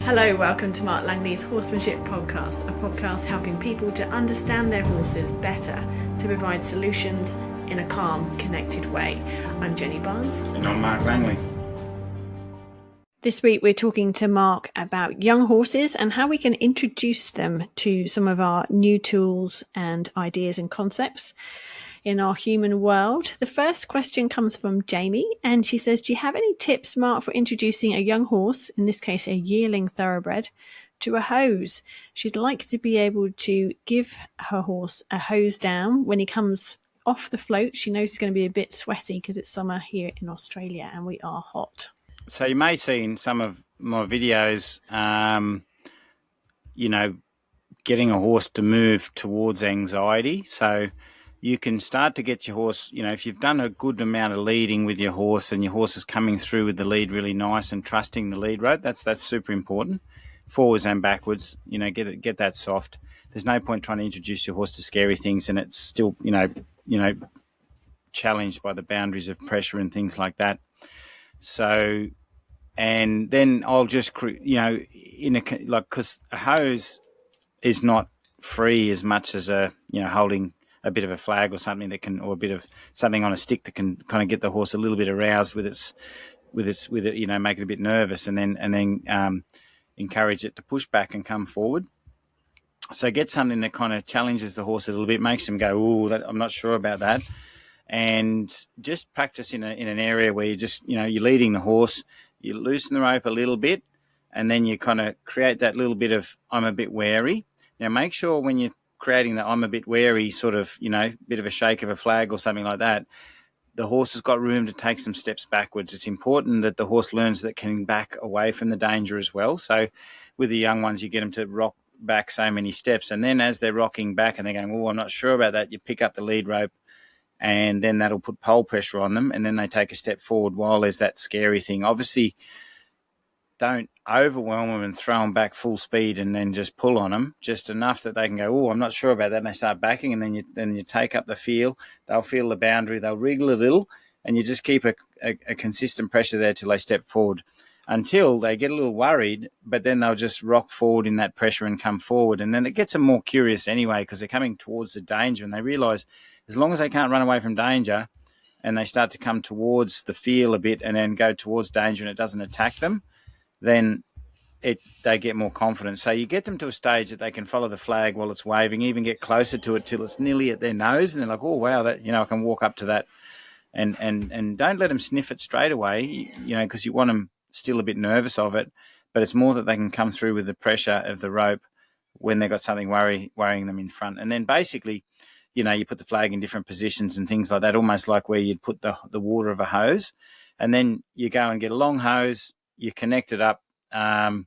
Hello, welcome to Mark Langley's Horsemanship Podcast, a podcast helping people to understand their horses better, to provide solutions in a calm, connected way. I'm Jenny Barnes. And I'm Mark Langley. This week we're talking to Mark about young horses and how we can introduce them to some of our new tools and ideas and concepts in our human world. The first question comes from Jamie, and she says, do you have any tips, Mark, for introducing a young horse, in this case a yearling thoroughbred, to a hose? She'd like to be able to give her horse a hose down when he comes off the float. She knows he's going to be a bit sweaty because it's summer here in Australia and we are hot. So you may see in some of my videos, getting a horse to move towards anxiety. So you can start to get your horse, if you've done a good amount of leading with your horse and your horse is coming through with the lead really nice and trusting the lead rope, that's super important. Forwards and backwards, get that soft. There's no point trying to introduce your horse to scary things and it's still, challenged by the boundaries of pressure and things like that. So, and then I'll just, because a hose is not free as much as holding a bit of a flag or something that can, or a bit of something on a stick that can kind of get the horse a little bit aroused with it, make it a bit nervous, and then encourage it to push back and come forward. So get something that kind of challenges the horse a little bit, makes them go, "Ooh, I'm not sure about that," and just practice in an area where you just, you're leading the horse, you loosen the rope a little bit, and then you kind of create that little bit of "I'm a bit wary." Now, make sure when you're creating the "I'm a bit wary" sort of, bit of a shake of a flag or something like that, the horse has got room to take some steps backwards. It's important that the horse learns that can back away from the danger as well. So with the young ones, you get them to rock back so many steps. And then as they're rocking back and they're going, "Oh, I'm not sure about that," you pick up the lead rope and then that'll put pole pressure on them. And then they take a step forward while there's that scary thing. Obviously, don't overwhelm them and throw them back full speed and then just pull on them, just enough that they can go, "Oh, I'm not sure about that," and they start backing, and then you take up the feel. They'll feel the boundary, they'll wriggle a little, and you just keep a consistent pressure there till they step forward, until they get a little worried, but then they'll just rock forward in that pressure and come forward. And then it gets them more curious anyway, because they're coming towards the danger, and they realise as long as they can't run away from danger and they start to come towards the feel a bit and then go towards danger and it doesn't attack them, then they get more confidence. So you get them to a stage that they can follow the flag while it's waving, even get closer to it till it's nearly at their nose, and they're like, "Oh wow, that I can walk up to that," and don't let them sniff it straight away, because you want them still a bit nervous of it, but it's more that they can come through with the pressure of the rope when they've got something worrying them in front. And then basically, you put the flag in different positions and things like that, almost like where you'd put the water of a hose, and then you go and get a long hose. You connect it up, to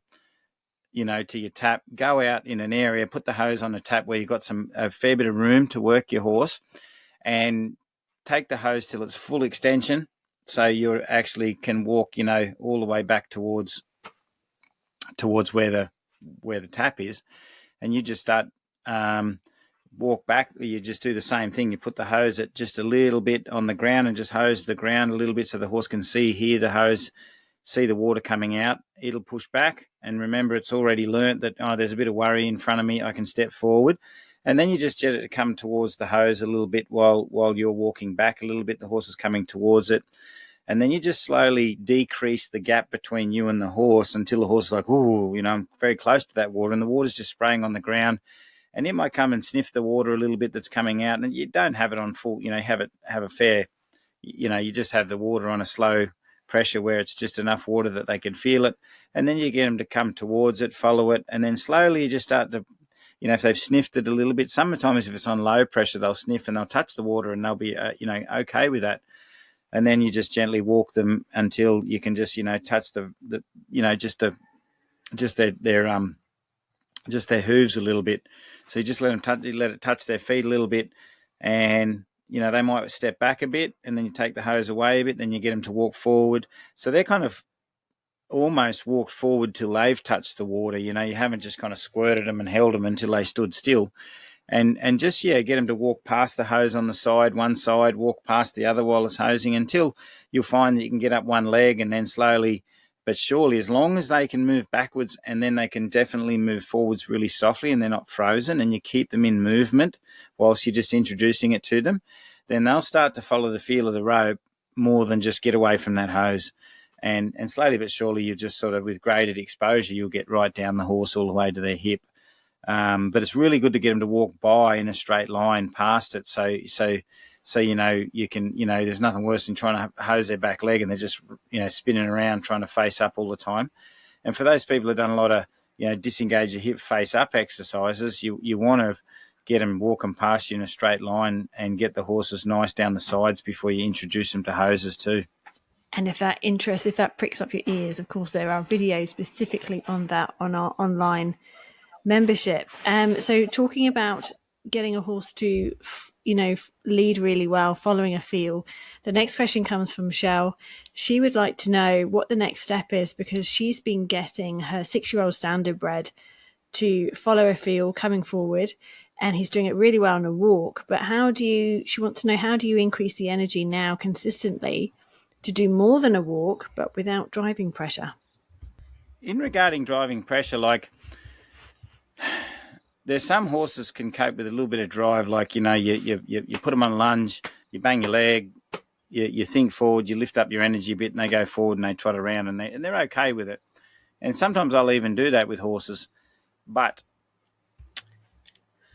your tap, go out in an area, put the hose on a tap where you've got a fair bit of room to work your horse, and take the hose till it's full extension. So you actually can walk, all the way back towards where the tap is. And you just start, walk back. You just do the same thing. You put the hose at just a little bit on the ground and just hose the ground a little bit so the horse can hear the hose, see the water coming out. It'll push back, and remember, it's already learnt that, there's a bit of worry in front of me, I can step forward. And then you just get it to come towards the hose a little bit while you're walking back a little bit. The horse is coming towards it, and then you just slowly decrease the gap between you and the horse until the horse is like, "Ooh, I'm very close to that water," and the water's just spraying on the ground, and it might come and sniff the water a little bit that's coming out, and you don't have it on full, have a fair, you just have the water on a slow pressure where it's just enough water that they can feel it, and then you get them to come towards it, follow it, and then slowly you just start to, if they've sniffed it a little bit, sometimes if it's on low pressure, they'll sniff and they'll touch the water and they'll be, okay with that. And then you just gently walk them until you can just, touch just their hooves a little bit. So you just let it touch their feet a little bit, and they might step back a bit, and then you take the hose away a bit, then you get them to walk forward. So they're kind of almost walked forward till they've touched the water. You haven't just kind of squirted them and held them until they stood still. And just, get them to walk past the hose on the side, one side, walk past the other while it's hosing, until you'll find that you can get up one leg and then slowly but surely, as long as they can move backwards and then they can definitely move forwards really softly and they're not frozen, and you keep them in movement whilst you're just introducing it to them, then they'll start to follow the feel of the rope more than just get away from that hose. And slowly but surely, you just sort of, with graded exposure, you'll get right down the horse all the way to their hip. But it's really good to get them to walk by in a straight line past it. So you can, there's nothing worse than trying to hose their back leg and they're just, spinning around trying to face up all the time. And for those people who've done a lot of, disengage the hip face up exercises, you want to get them walking past you in a straight line and get the horses nice down the sides before you introduce them to hoses too. And if that pricks up your ears, of course, there are videos specifically on that on our online membership. So talking about getting a horse to, lead really well, following a feel, the next question comes from Michelle. She would like to know what the next step is, because she's been getting her 6-year-old standardbred to follow a feel coming forward, and he's doing it really well on a walk. But she wants to know, how do you increase the energy now consistently to do more than a walk, but without driving pressure? In regarding driving pressure, there's some horses can cope with a little bit of drive, like, you put them on a lunge, you bang your leg, you think forward, you lift up your energy a bit, and they go forward and they trot around, and they're okay with it. And sometimes I'll even do that with horses. But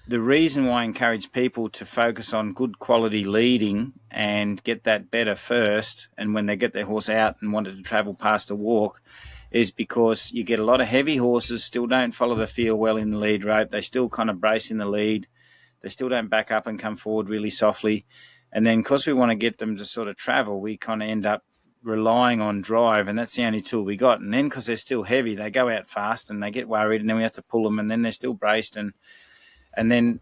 the reason why I encourage people to focus on good quality leading and get that better first, and when they get their horse out and wanted to travel past a walk, is because you get a lot of heavy horses still don't follow the feel well in the lead rope. They still kind of brace in the lead. They still don't back up and come forward really softly. And then because we want to get them to sort of travel, we kind of end up relying on drive, and that's the only tool we got. And then because they're still heavy, they go out fast and they get worried, and then we have to pull them, and then they're still braced. And then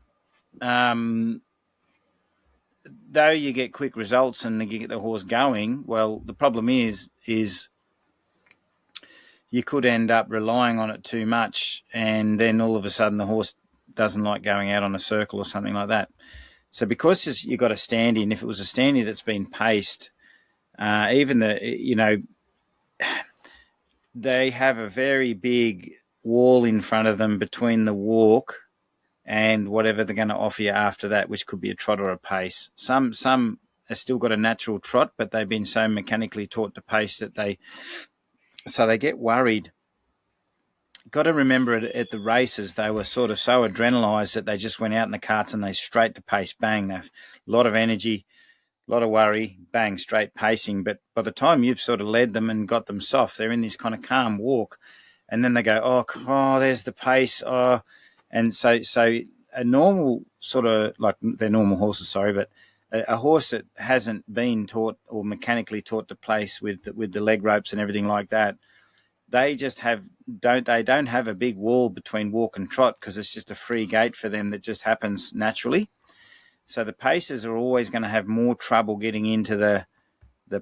though you get quick results and you get the horse going, well, the problem is you could end up relying on it too much, and then all of a sudden the horse doesn't like going out on a circle or something like that. So because you've got a standie, and if it was a standie that's been paced, they have a very big wall in front of them between the walk and whatever they're going to offer you after that, which could be a trot or a pace. Some have still got a natural trot, but they've been so mechanically taught to pace that they get worried. Got to remember at the races, they were sort of so adrenalized that they just went out in the carts and they straight to pace, bang. A lot of energy, a lot of worry, bang, straight pacing. But by the time you've sort of led them and got them soft, they're in this kind of calm walk. And then they go, oh, there's the pace. Oh, and so a normal sort of, like, they're normal horses, sorry, but a horse that hasn't been taught or mechanically taught to place with the leg ropes and everything like that, they just don't have a big wall between walk and trot, because it's just a free gate for them that just happens naturally. So the pacers are always going to have more trouble getting into the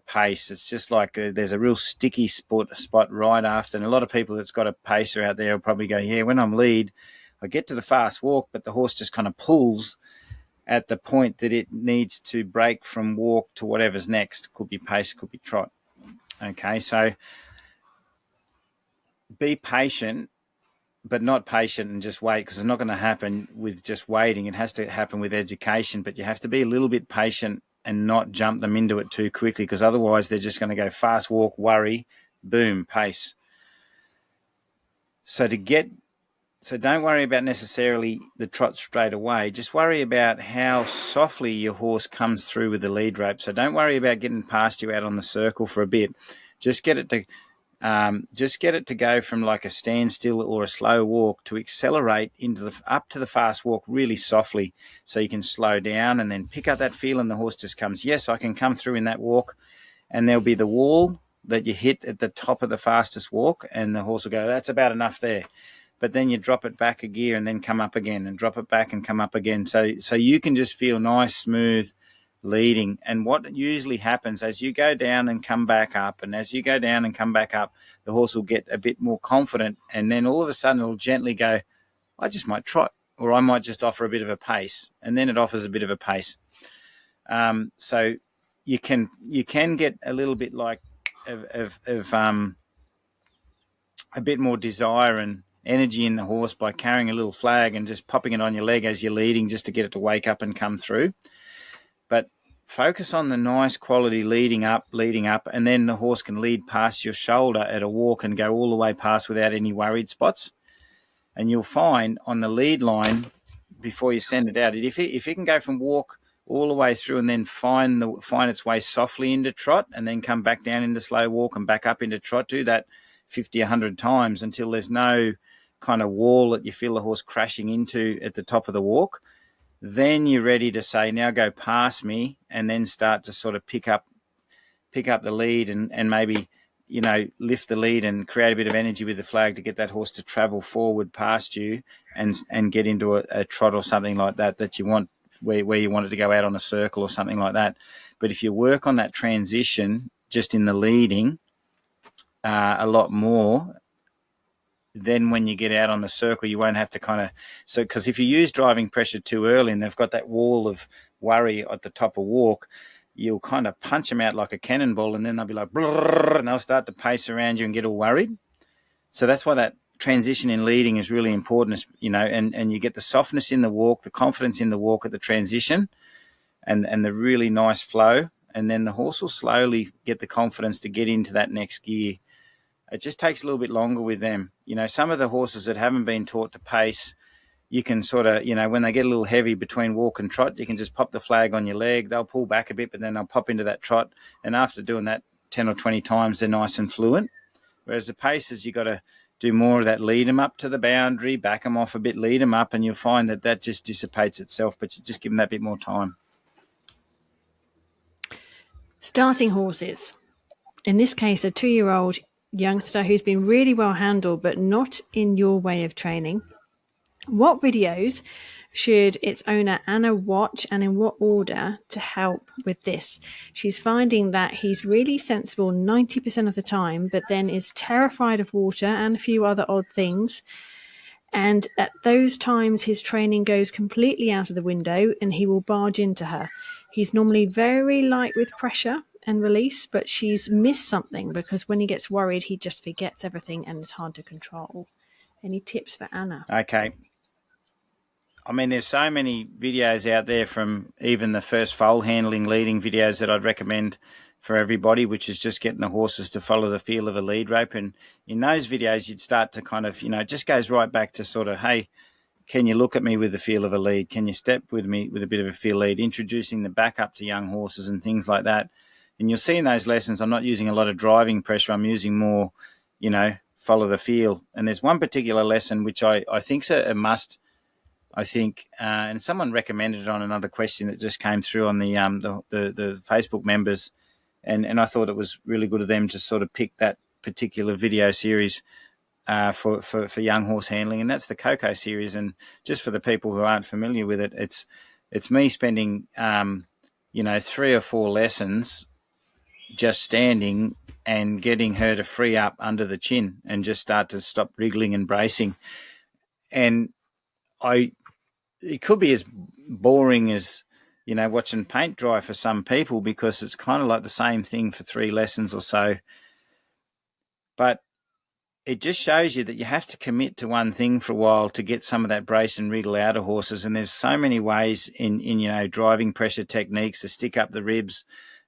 pace. It's just like there's a real sticky spot right after. And a lot of people that's got a pacer out there will probably go, yeah, when I'm lead, I get to the fast walk, but the horse just kind of pulls at the point that it needs to break from walk to whatever's next. Could be pace, could be trot. Okay, so be patient, but not patient and just wait, because it's not going to happen with just waiting. It has to happen with education, but you have to be a little bit patient and not jump them into it too quickly, because otherwise they're just going to go fast walk, worry, boom, pace. So don't worry about necessarily the trot straight away. Just worry about how softly your horse comes through with the lead rope. So don't worry about getting past you out on the circle for a bit. Just get it to go from like a standstill or a slow walk to accelerate up to the fast walk really softly, so you can slow down and then pick up that feel, and the horse just comes, yes, I can come through in that walk. And there'll be the wall that you hit at the top of the fastest walk, and the horse will go, that's about enough there. But then you drop it back a gear and then come up again, and drop it back and come up again. So you can just feel nice, smooth leading. And what usually happens as you go down and come back up, and as you go down and come back up, the horse will get a bit more confident, and then all of a sudden it'll gently go, I just might trot, or I might just offer a bit of a pace, and then it offers a bit of a pace. So you can get a little bit like of a bit more desire and energy in the horse by carrying a little flag and just popping it on your leg as you're leading, just to get it to wake up and come through. But focus on the nice quality leading up, and then the horse can lead past your shoulder at a walk and go all the way past without any worried spots. And you'll find on the lead line, before you send it out, if it can go from walk all the way through and then find its way softly into trot and then come back down into slow walk and back up into trot, do that 50, 100 times until there's no kind of wall that you feel the horse crashing into at the top of the walk. Then you're ready to say, now go past me, and then start to sort of pick up the lead and maybe, lift the lead and create a bit of energy with the flag to get that horse to travel forward past you and get into a trot or something like that you want, where you want it to go out on a circle or something like that. But if you work on that transition just in the leading a lot more, then when you get out on the circle, you won't have to because if you use driving pressure too early and they've got that wall of worry at the top of walk, you'll kind of punch them out like a cannonball, and then they'll be like, brrr, and they'll start to pace around you and get all worried. So that's why that transition in leading is really important, and you get the softness in the walk, the confidence in the walk at the transition, and the really nice flow, and then the horse will slowly get the confidence to get into that next gear. It just takes a little bit longer with them. Some of the horses that haven't been taught to pace, you can sort of, when they get a little heavy between walk and trot, you can just pop the flag on your leg. They'll pull back a bit, but then they'll pop into that trot. And after doing that 10 or 20 times, they're nice and fluent. Whereas the paces, you got to do more of that, lead them up to the boundary, back them off a bit, lead them up, and you'll find that just dissipates itself, but you just give them that bit more time. Starting horses. In this case, a 2-year-old youngster who's been really well handled, but not in your way of training. What videos should its owner Anna watch, and in what order, to help with this? She's finding that he's really sensible 90% of the time, but then is terrified of water and a few other odd things. And at those times, his training goes completely out of the window and he will barge into her. He's normally very light with pressure and release, but she's missed something, because when he gets worried, he just forgets everything and it's hard to control. Any tips for Anna? Okay. I mean, there's so many videos out there, from even the first foal handling leading videos, that I'd recommend for everybody, which is just getting the horses to follow the feel of a lead rope. And in those videos, you'd start to kind of, it just goes right back to sort of, hey, can you look at me with the feel of a lead? Can you step with me with a bit of a feel lead? Introducing the back up to young horses and things like that. And you'll see in those lessons, I'm not using a lot of driving pressure. I'm using more, follow the feel. And there's one particular lesson which I think's a must, I think, and someone recommended it on another question that just came through on the Facebook members, and I thought it was really good of them to sort of pick that particular video series for young horse handling, and that's the Coco series. And just for the people who aren't familiar with it, it's me spending 3 or 4 lessons just standing and getting her to free up under the chin and just start to stop wriggling and bracing. And it could be as boring as, watching paint dry for some people, because it's kind of like the same thing for 3 lessons or so. But it just shows you that you have to commit to one thing for a while to get some of that brace and wriggle out of horses. And there's so many ways in driving pressure techniques to stick up the ribs,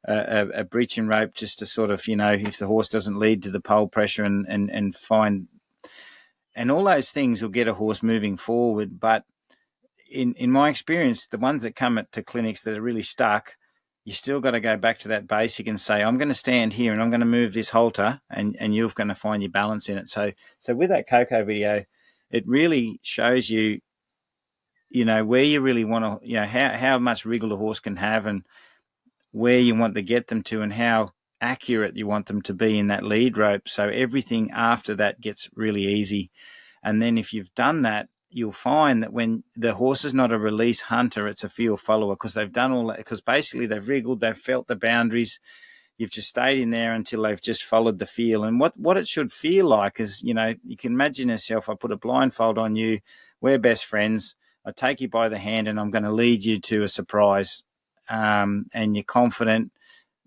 a breeching rope just to sort of, if the horse doesn't lead to the pole pressure and find, and all those things will get a horse moving forward. But in my experience, the ones that come to clinics that are really stuck, you still got to go back to that basic and say, I'm going to stand here and I'm going to move this halter, and you're going to find your balance in it. So with that Coco video, it really shows you, where you really want to, how much wriggle a horse can have, and where you want to get them to, and how accurate you want them to be in that lead rope. So everything after that gets really easy. And then if you've done that, you'll find that when the horse is not a release hunter, it's a feel follower, because they've done all that, because basically they've wriggled, they've felt the boundaries. You've just stayed in there until they've just followed the feel. And what it should feel like is, you can imagine yourself, I put a blindfold on you, we're best friends, I take you by the hand and I'm going to lead you to a surprise. And you're confident,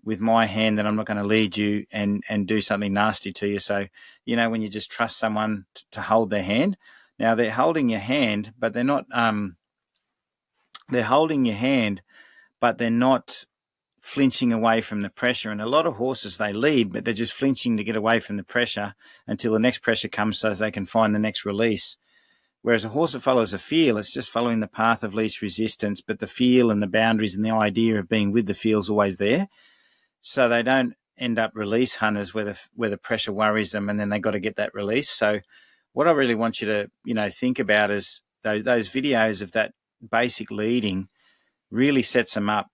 with my hand, then I'm not going to lead you and do something nasty to you. So, when you just trust someone to hold their hand. Now they're holding your hand, but they're not. They're holding your hand, but they're not flinching away from the pressure. And a lot of horses, they lead, but they're just flinching to get away from the pressure until the next pressure comes, so they can find the next release. Whereas a horse that follows a feel, it's just following the path of least resistance, but the feel and the boundaries and the idea of being with the feel is always there. So they don't end up release hunters where the pressure worries them and then they got to get that release. So what I really want you to, think about is those videos of that basic leading really sets them up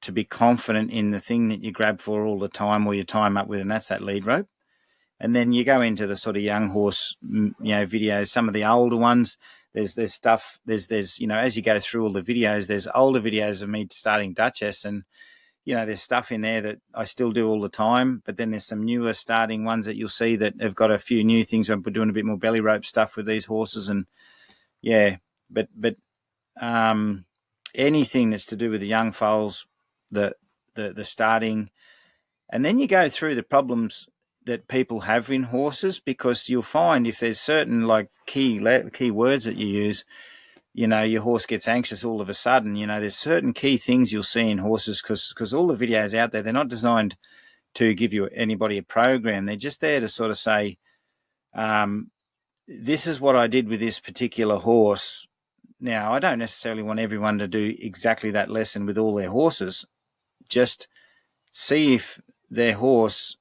to be confident in the thing that you grab for all the time or you tie them up with, and that's that lead rope. And then you go into the sort of young horse, videos, some of the older ones. There's stuff, there's as you go through all the videos, there's older videos of me starting Duchess, and, there's stuff in there that I still do all the time, but then there's some newer starting ones that you'll see that have got a few new things. We're doing a bit more belly rope stuff with these horses, and but anything that's to do with the young foals, the starting, and then you go through the problems that people have in horses, because you'll find if there's certain key words that you use, your horse gets anxious all of a sudden. There's certain key things you'll see in horses, because all the videos out there, they're not designed to give anybody a program. They're just there to sort of say, this is what I did with this particular horse. Now, I don't necessarily want everyone to do exactly that lesson with all their horses. Just see if their horse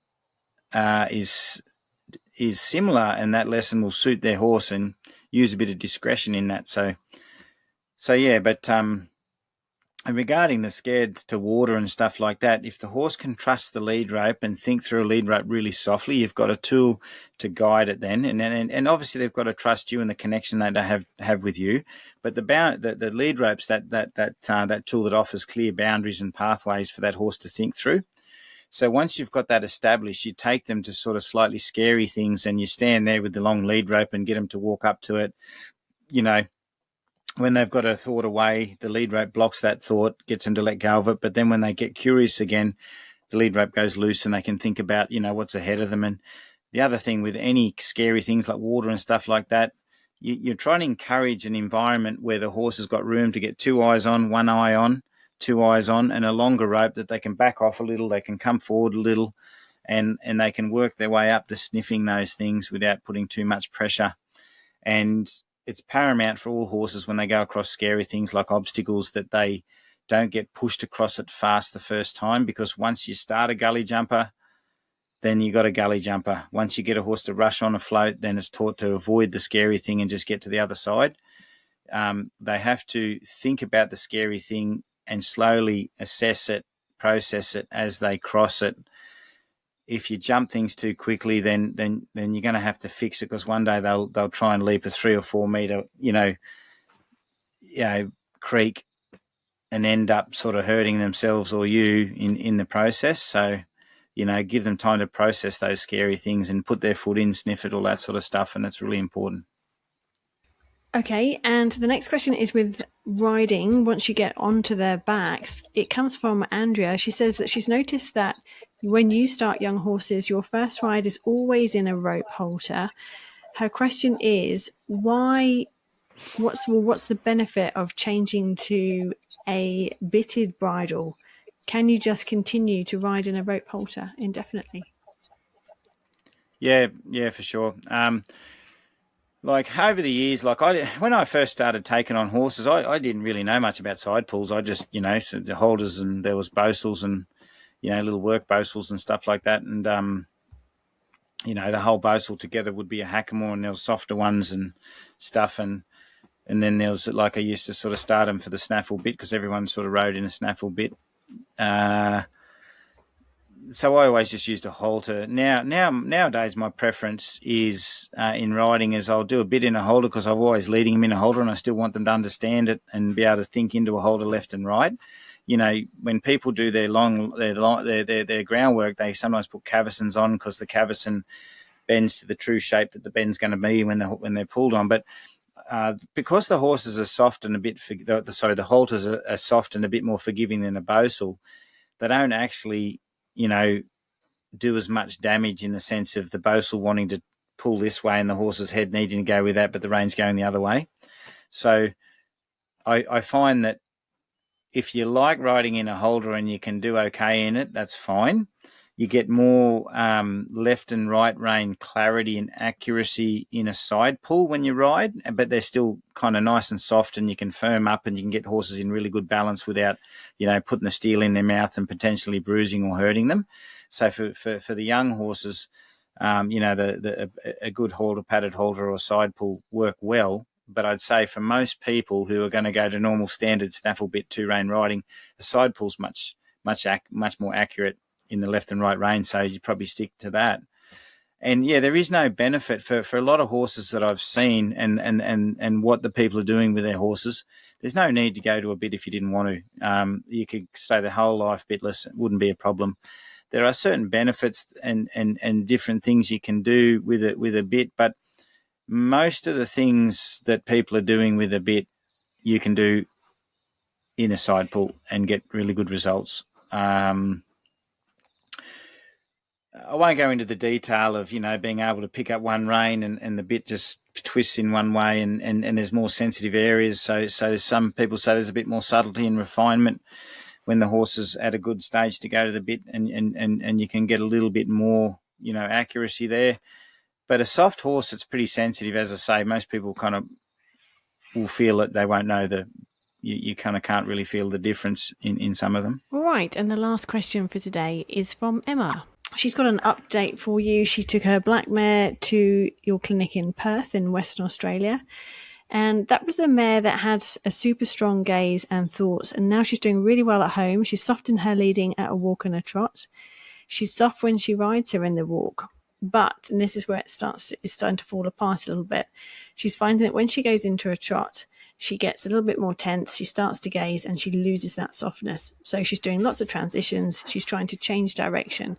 is similar, and that lesson will suit their horse, and use a bit of discretion in that. So yeah, but regarding the scared to water and stuff like that, if the horse can trust the lead rope and think through a lead rope really softly, you've got a tool to guide it then. And obviously they've got to trust you and the connection that they have with you. But the lead rope's that tool that offers clear boundaries and pathways for that horse to think through. So once you've got that established, you take them to sort of slightly scary things, and you stand there with the long lead rope and get them to walk up to it. When they've got a thought away, the lead rope blocks that thought, gets them to let go of it. But then when they get curious again, the lead rope goes loose and they can think about, what's ahead of them. And the other thing with any scary things like water and stuff like that, you're trying to encourage an environment where the horse has got room to get two eyes on, one eye on, two eyes on, and a longer rope that they can back off a little, they can come forward a little, and they can work their way up to sniffing those things without putting too much pressure. And it's paramount for all horses when they go across scary things like obstacles that they don't get pushed across it fast the first time, because once you start a gully jumper, then you got a gully jumper. Once you get a horse to rush on a float, then it's taught to avoid the scary thing and just get to the other side. They have to think about the scary thing and slowly assess it, process it as they cross it. If you jump things too quickly, then you're going to have to fix it, because one day they'll try and leap a 3 or 4 meter, creek, and end up sort of hurting themselves or you in the process. So, give them time to process those scary things and put their foot in, sniff it, all that sort of stuff, and that's really important. Okay, and the next question is with riding. Once you get onto their backs, it comes from Andrea. She says that she's noticed that when you start young horses, your first ride is always in a rope halter. Her question is, why? What's the benefit of changing to a bitted bridle? Can you just continue to ride in a rope halter indefinitely? Yeah, for sure. Over the years, when I first started taking on horses, I didn't really know much about side pulls. I just, the holders, and there was bosels and, little work bosels and stuff like that. And, the whole bosel together would be a hackamore, and there was softer ones and stuff. And then there was, I used to sort of start them for the snaffle bit, because everyone sort of rode in a snaffle bit. So I always just used a halter. Nowadays, my preference is in riding is I'll do a bit in a halter, because I'm always leading them in a halter, and I still want them to understand it and be able to think into a halter left and right. When people do their groundwork, they sometimes put cavesons on, because the caveson bends to the true shape that the bend's going to be when they're pulled on. But because the horses are soft and a bit, the halters are soft and a bit more forgiving than a bosel, they don't actually, do as much damage in the sense of the bossel wanting to pull this way and the horse's head needing to go with that, but the reine's going the other way. So I find that if you like riding in a holder and you can do okay in it, that's fine. You get more left and right rein clarity and accuracy in a side pull when you ride, but they're still kind of nice and soft, and you can firm up and you can get horses in really good balance without, putting the steel in their mouth and potentially bruising or hurting them. So for the young horses, a good halter, padded halter or side pull work well. But I'd say for most people who are going to go to normal standard snaffle bit 2-rein riding, the side pull's much more accurate in the left and right rein, so you probably stick to that. And yeah, there is no benefit for a lot of horses that I've seen and what the people are doing with their horses. There's no need to go to a bit if you didn't want to. You could stay the whole life bitless. It wouldn't be a problem. There are certain benefits and different things you can do with a bit, but most of the things that people are doing with a bit, you can do in a side pull and get really good results. I won't go into the detail of, being able to pick up one rein and the bit just twists in one way and there's more sensitive areas. So some people say there's a bit more subtlety and refinement when the horse is at a good stage to go to the bit and you can get a little bit more, accuracy there. But a soft horse, it's pretty sensitive. As I say, most people kind of will feel it. They won't know you kind of can't really feel the difference in some of them. Right. And the last question for today is from Emma. She's got an update for you. She took her black mare to your clinic in Perth in Western Australia. And that was a mare that had a super strong gaze and thoughts. And now she's doing really well at home. She's soft in her leading at a walk and a trot. She's soft when she rides her in the walk. But, and this is where it's starting to fall apart a little bit, she's finding that when she goes into a trot, she gets a little bit more tense, she starts to gaze, and she loses that softness. So she's doing lots of transitions, she's trying to change direction,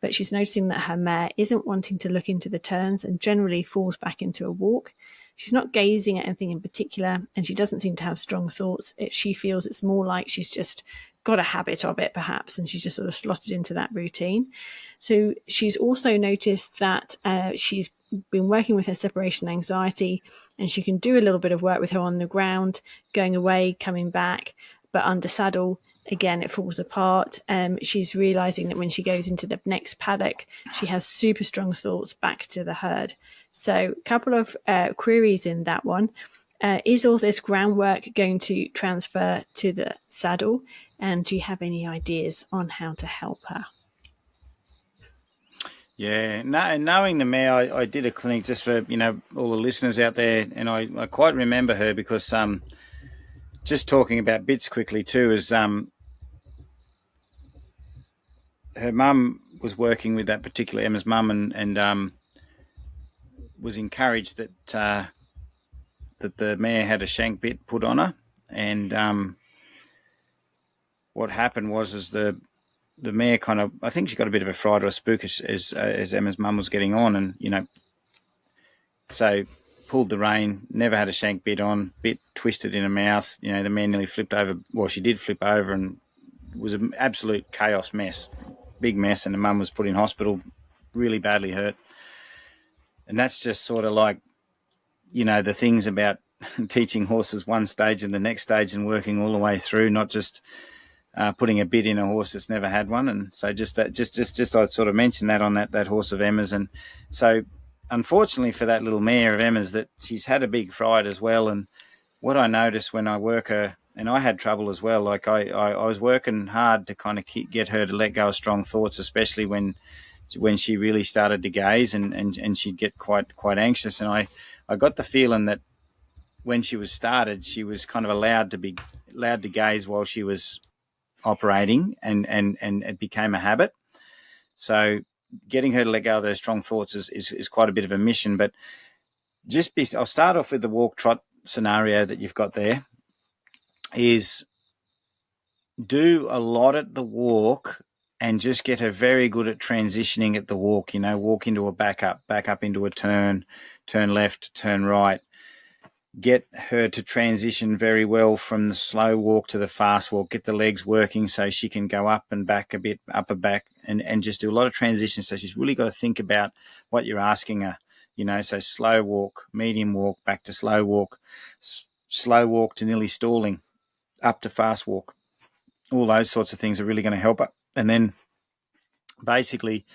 but she's noticing that her mare isn't wanting to look into the turns and generally falls back into a walk. She's not gazing at anything in particular, and she doesn't seem to have strong thoughts. She feels it's more like she's just got a habit of it, perhaps, and she's just sort of slotted into that routine. So she's also noticed that she's been working with her separation anxiety, and she can do a little bit of work with her on the ground, going away, coming back, but under saddle, again, it falls apart. She's realizing that when she goes into the next paddock, she has super strong thoughts back to the herd. So a couple of queries in that one. Is all this groundwork going to transfer to the saddle? And do you have any ideas on how to help her? Yeah, knowing the mare, I did a clinic just for, all the listeners out there, and I quite remember her because just talking about bits quickly too is her mum was working with that particular Emma's mum and was encouraged that the mare had a shank bit put on her, and what happened was the mare kind of, I think she got a bit of a fright or a spook as Emma's mum was getting on, and so pulled the rein, never had a shank bit on, bit twisted in her mouth. The mare nearly flipped over. Well, she did flip over, and it was an absolute chaos mess, big mess, and the mum was put in hospital, really badly hurt. And that's just sort of like, the things about teaching horses one stage and the next stage and working all the way through, not just putting a bit in a horse that's never had one. And so just I sort of mentioned that on that horse of Emma's. And so unfortunately for that little mare of Emma's, that she's had a big fright as well. And what I noticed when I work her, and I had trouble as well, like I was working hard to kind of get her to let go of strong thoughts, especially when she really started to gaze and she'd get quite anxious. And I got the feeling that when she was started, she was kind of allowed to gaze while she was operating, and it became a habit. So getting her to let go of those strong thoughts is quite a bit of a mission. But I'll start off with the walk trot scenario that you've got there. Is do a lot at the walk and just get her very good at transitioning at the walk. Walk into a back up into a turn left, turn right. get her to transition very well from the slow walk to the fast walk, get the legs working so she can go up and back a bit, up and back, and just do a lot of transitions. So she's really got to think about what you're asking her, so slow walk, medium walk, back to slow walk to nearly stalling, up to fast walk. All those sorts of things are really going to help her. And then basically,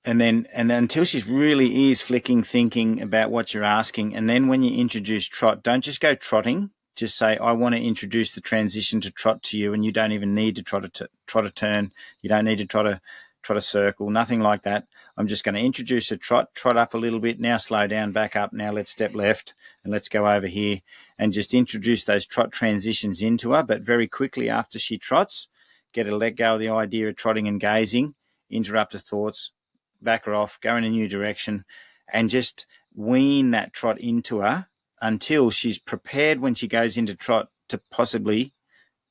and then until she's really ears flicking, thinking about what you're asking. And then when you introduce trot, don't just go trotting. Just say, I want to introduce the transition to trot to you, and you don't even need to trot a turn. You don't need to trot a circle, nothing like that. I'm just going to introduce a trot up a little bit. Now slow down, back up. Now let's step left and let's go over here, and just introduce those trot transitions into her. But very quickly after she trots, get her to let go of the idea of trotting and gazing, interrupt her thoughts, back her off, go in a new direction, and just wean that trot into her until she's prepared when she goes into trot to possibly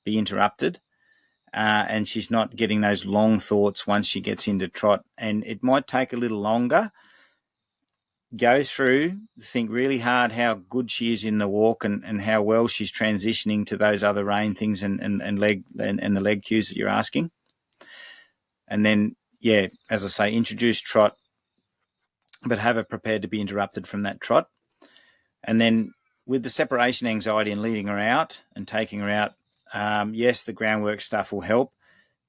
be interrupted, and she's not getting those long thoughts once she gets into trot. And it might take a little longer. Go through, think really hard how good she is in the walk and how well she's transitioning to those other rein things and the leg cues that you're asking. And then, yeah, as I say, introduce trot, but have her prepared to be interrupted from that trot. And then with the separation anxiety and leading her out and taking her out, yes, the groundwork stuff will help.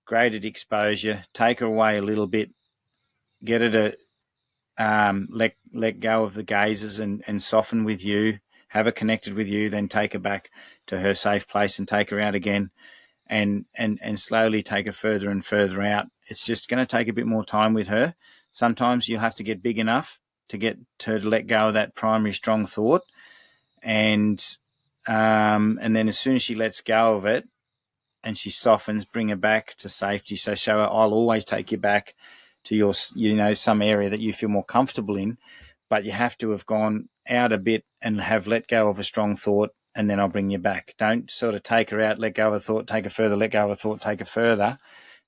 Graded exposure, take her away a little bit, get her to let go of the gazes and soften with you, have her connected with you, then take her back to her safe place and take her out again. And slowly take her further and further out. It's just going to take a bit more time with her. Sometimes you'll have to get big enough to get her to let go of that primary strong thought. And then as soon as she lets go of it and she softens, bring her back to safety. So show her, I'll always take you back to your, some area that you feel more comfortable in, but you have to have gone out a bit and have let go of a strong thought, and then I'll bring you back. Don't sort of take her out, let go of a thought, take her further, let go of a thought, take her further.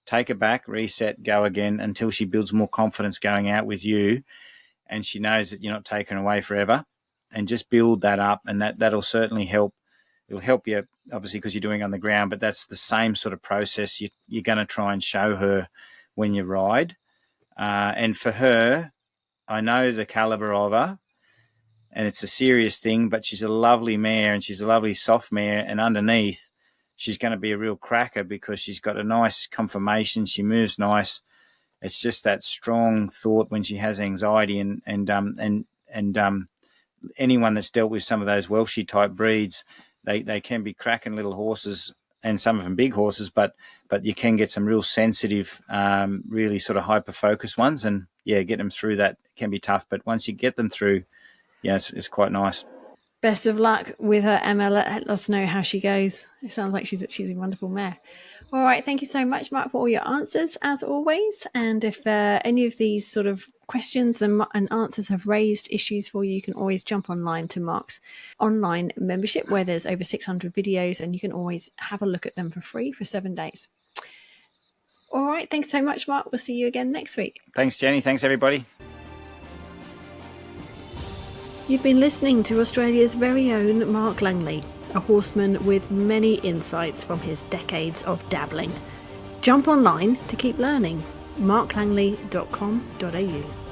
Take her back, reset, go again until she builds more confidence going out with you, and she knows that you're not taking her away forever, and just build that up, and that'll certainly help. It'll help you, obviously, because you're doing it on the ground, but that's the same sort of process you're going to try and show her when you ride. And for her, I know the calibre of her, and it's a serious thing, but she's a lovely mare, and she's a lovely soft mare, and underneath she's going to be a real cracker because she's got a nice conformation. She moves nice. It's just that strong thought when she has anxiety, and anyone that's dealt with some of those Welshie type breeds, they can be cracking little horses, and some of them big horses, but you can get some real sensitive, really sort of hyper focused ones, and get them through that can be tough. But once you get them through, it's quite nice. Best of luck with her, Emma. Let us know how she goes. It sounds like she's a wonderful mare. All right, thank you so much, Mark, for all your answers, as always. And if any of these sort of questions and answers have raised issues for you, you can always jump online to Mark's online membership, where there's over 600 videos, and you can always have a look at them for free for 7 days. All right, thanks so much, Mark. We'll see you again next week. Thanks, Jenny. Thanks, everybody. You've been listening to Australia's very own Mark Langley, a horseman with many insights from his decades of dabbling. Jump online to keep learning. marklangley.com.au